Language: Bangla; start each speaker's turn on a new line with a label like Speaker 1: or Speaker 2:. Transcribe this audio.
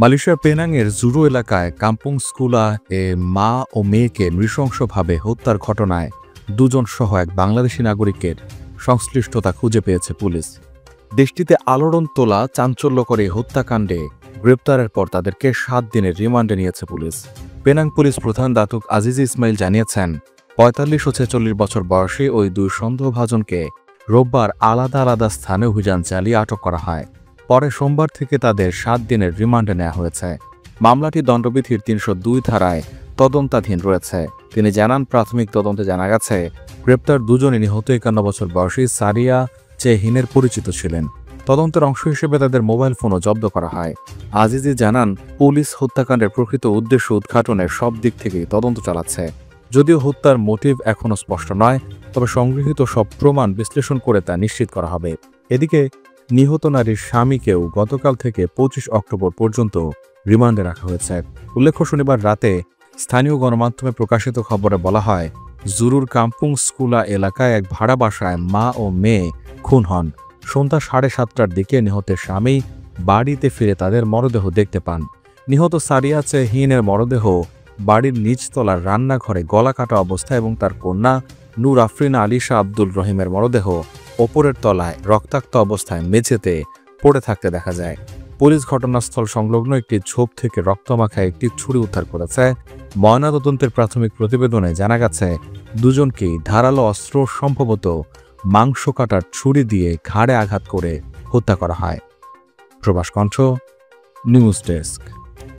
Speaker 1: মালয়েশিয়ার পেনাংয়ের জুরু এলাকায় কাম্পুং স্কুলা এ মা ও মেয়েকে নৃশংসভাবে হত্যার ঘটনায় দুজন সহ এক বাংলাদেশি নাগরিকের সংশ্লিষ্টতা খুঁজে পেয়েছে পুলিশ। দেশটিতে আলোড়ন তোলা চাঞ্চল্যকর এই হত্যাকাণ্ডে গ্রেপ্তারের পর তাদেরকে 7 দিনের রিমান্ডে নিয়েছে পুলিশ। পেনাং পুলিশ প্রধান দাতুক আজিজি ইসমাইল জানিয়েছেন, 45 ও 46 বছর বয়সী ওই দুই সন্দেহভাজনকে রোববার আলাদা আলাদা স্থানে অভিযান চালিয়ে আটক করা হয়। পরে সোমবার থেকে তাদের 7 দিনের রিমান্ডে নেওয়া হয়েছে। মামলাটি দণ্ডবিধির 302 ধারায় তদন্তাধীন রয়েছে। তিনি জানান, প্রাথমিক তদন্তে জানা গেছে গ্রেপ্তার দুজনই নিহত 51 বছর বয়সী সারিয়া চেহিনের পরিচিত ছিলেন। তদন্তের অংশ হিসেবে তাদের মোবাইল ফোনও জব্দ করা হয়। আজিজি জানান, পুলিশ হত্যাকাণ্ডের প্রকৃত উদ্দেশ্য উদ্ঘাটনের সব দিক থেকেই তদন্ত চালাচ্ছে। যদিও হত্যার মোটিভ এখনও স্পষ্ট নয়, তবে সংগৃহীত সব প্রমাণ বিশ্লেষণ করে তা নিশ্চিত করা হবে। এদিকে নিহত নারীর স্বামীকেও গতকাল থেকে 25 অক্টোবর পর্যন্ত রিমান্ডে রাখা হয়েছে। উল্লেখ্য, শনিবার রাতে স্থানীয় গণমাধ্যমে প্রকাশিত খবরে বলা হয়, জুরুর কাম্পুং স্কুলা এলাকায় এক ভাড়া বাসায় মা ও মেয়ে খুন হন। সন্ধ্যা 7:30টার দিকে নিহতের স্বামী বাড়িতে ফিরে তাদের মরদেহ দেখতে পান। নিহত সারিয়া চেহিনের মরদেহ বাড়ির নিচতলার রান্নাঘরে গলা কাটা অবস্থা এবং তার কন্যা নূর আফরিনা আলিশা আব্দুল রহিমের মরদেহ ওপরের তলায় রক্তাক্ত অবস্থায় মেঝেতে পড়ে থাকতে দেখা যায়। পুলিশ ঘটনাস্থল সংলগ্ন একটি ঝোপ থেকে রক্তমাখা একটি ছুরি উদ্ধার করেছে। ময়নাতদন্তের প্রাথমিক প্রতিবেদনে জানা গেছে, দুজনকেই ধারালো অস্ত্র, সম্ভবত মাংস কাটার ছুরি দিয়ে ঘাড়ে আঘাত করে হত্যা করা হয়। প্রবাস কণ্ঠ, নিউজ ডেস্ক।